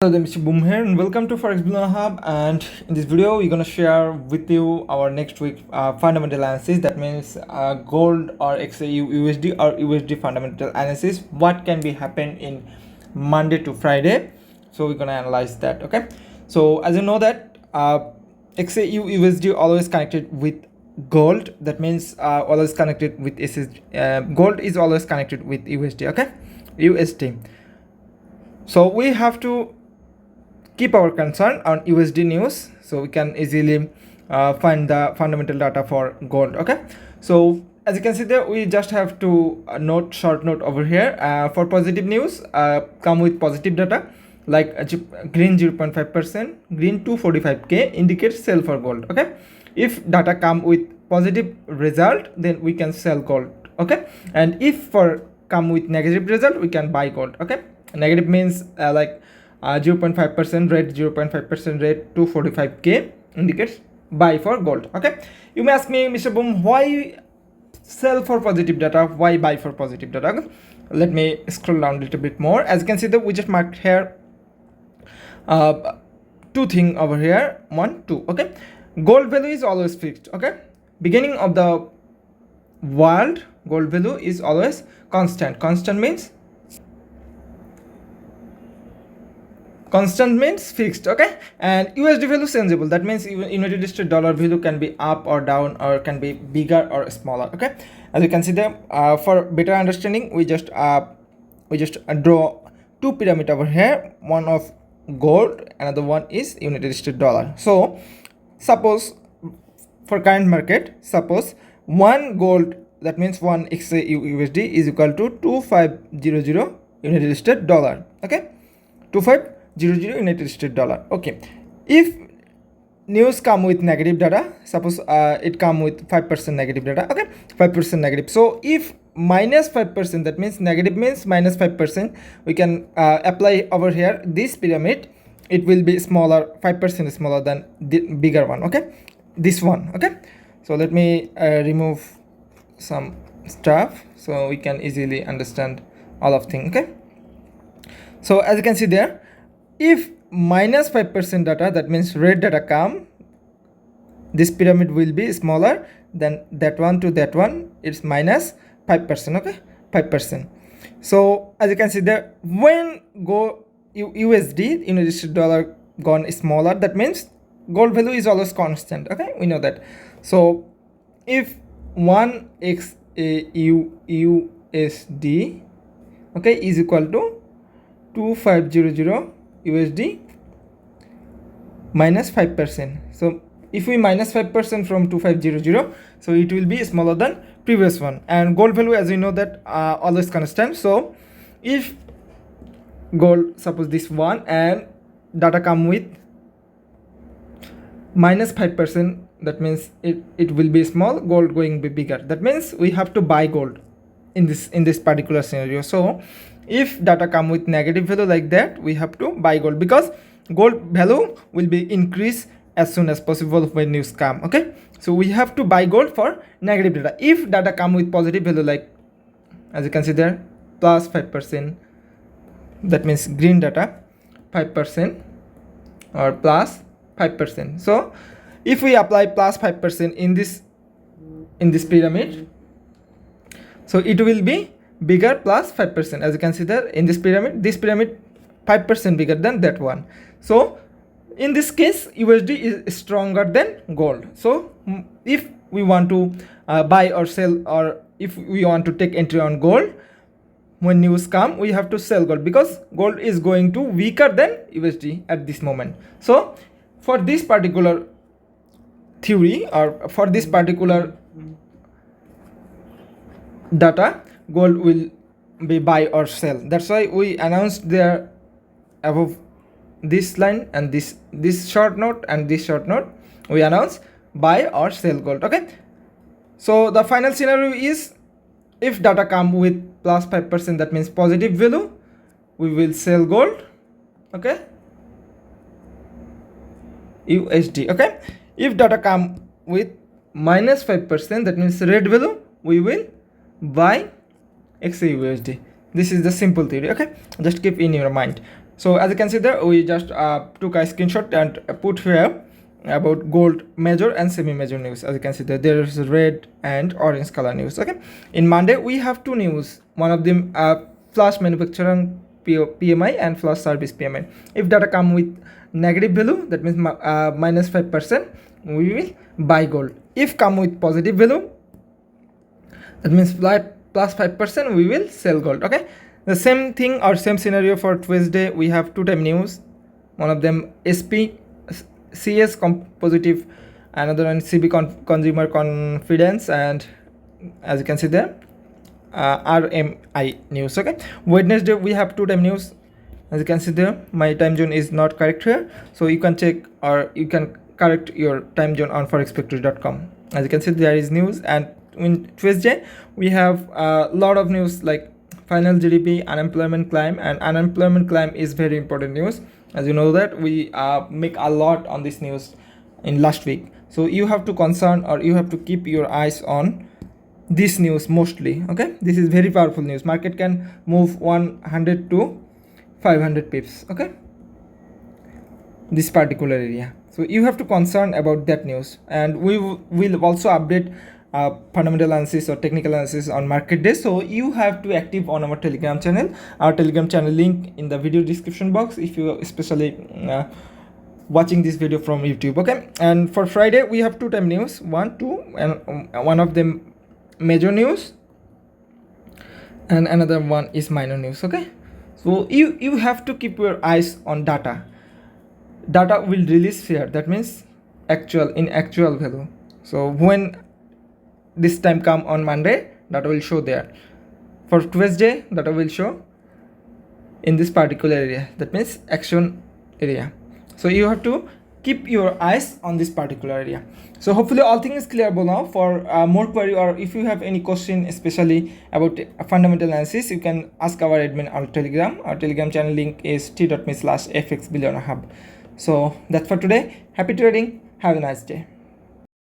Hello, Mr. Boom here, and welcome to Forex Blue Hub. And in this video, we're gonna share with you our next week fundamental analysis. That means gold or XAUUSD or USD fundamental analysis. What can be happen in Monday to Friday? So we're gonna analyze that. Okay. So as you know that XAUUSD always connected with gold. That means always connected with gold is always connected with USD. Okay, USD. So we have to keep our concern on USD news, so we can easily find the fundamental data for gold. Okay, so as you can see there, we just have to short note over here for positive news come with positive data like green 0.5%, green 245k indicates sell for gold. Okay, if data come with positive result, then we can sell gold. Okay, and if for come with negative result, we can buy gold. Okay, negative means 0.5% red, 0.5% red, 245k indicates buy for gold. Okay, you may ask me, Mr. Boom, why sell for positive data, why buy for positive data? Okay? Let me scroll down a little bit more. As you can see, the we just marked here two things over here, 1 2. Okay, gold value is always fixed. Okay, beginning of the world, gold value is always constant. Constant means fixed. Okay, and USD value changeable. That means United States dollar value can be up or down, or can be bigger or smaller. Okay, as you can see there, for better understanding, we just draw two pyramid over here. One of gold, another one is United States dollar. So suppose for current market, suppose one gold, that means one XAUUSD is equal to 2500 United States dollar. Okay, 2500 United States dollar. Okay, if news come with negative data, suppose it come with 5% negative data. Okay, 5% negative. So if minus 5%, that means negative means minus 5%, we can apply over here this pyramid. It will be smaller, 5% smaller than the bigger one. Okay, this one. Okay, so let me remove some stuff so we can easily understand all of things. Okay, so as you can see there, if minus 5% data, that means red data come, this pyramid will be smaller than that one to that one. It's minus 5%. Okay, 5%. So as you can see there, when USD, United States dollar, gone smaller, that means gold value is always constant. Okay, we know that. So if 1 XAUUSD, okay, is equal to 2500 USD minus 5%. So if we minus 5% from 2500, so it will be smaller than previous one. And gold value, as we know that always constant. So if gold, suppose this one, and data come with minus 5%, that means it will be small, gold going to be bigger. That means we have to buy gold in this particular scenario. So if data come with negative value like that, we have to buy gold, because gold value will be increased as soon as possible when news come. Okay, so we have to buy gold for negative data. If data come with positive value, like as you can see there, plus 5%, that means green data 5% or plus 5%. So if we apply plus 5% in this pyramid, so it will be bigger plus 5%. As you can see there, in this pyramid 5% bigger than that one. So in this case, USD is stronger than gold. So if we want to buy or sell, or if we want to take entry on gold, when news come, we have to sell gold, because gold is going to weaker than USD at this moment. So for this particular theory, or for this particular data, gold will be buy or sell. That's why we announced there above this line and this short note and this short note, we announce buy or sell gold. Okay, so the final scenario is, if data come with plus 5%, that means positive value, we will sell gold. Okay, USD. Okay, if data come with minus 5%, that means red value, we will buy XAUUSD. This is the simple theory. Okay, just keep in your mind. So as you can see there, we just took a screenshot and put here about gold major and semi-major news. As you can see there is red and orange color news. Okay, in Monday we have two news. One of them flash manufacturing PMI and flash service PMI. If data come with negative value, that means minus 5%, we will buy gold. If come with positive value, that means plus 5%, we will sell gold. Okay, the same thing or same scenario for Tuesday. We have two time news. One of them SP CS positive, another one CB consumer confidence, and as you can see there RMI news. Okay, Wednesday we have two time news. As you can see there, my time zone is not correct here, so you can check or you can correct your time zone on forexfactory.com. As you can see, there is news. And in Tuesday we have a lot of news like final GDP, unemployment climb, and unemployment climb is very important news. As you know that we make a lot on this news in last week, so you have to concern or you have to keep your eyes on this news mostly. Okay, this is very powerful news. Market can move 100 to 500 pips. Okay, this particular area, so you have to concern about that news. And we will also update fundamental analysis or technical analysis on market day, so you have to active on our Telegram channel. Our Telegram channel link in the video description box if you especially watching this video from YouTube. Okay, and for Friday we have two time news, and one of them major news and another one is minor news. Okay, so you have to keep your eyes on data will release here, that means actual value. So when this time come on Monday, data will show there. For Tuesday, data will show in this particular area, that means action area. So you have to keep your eyes on this particular area. So hopefully all things is clear now. For more query or if you have any question especially about fundamental analysis, you can ask our admin on Telegram. Our Telegram channel link is t.me/fxbillionhub. So that's for today. Happy trading, have a nice day.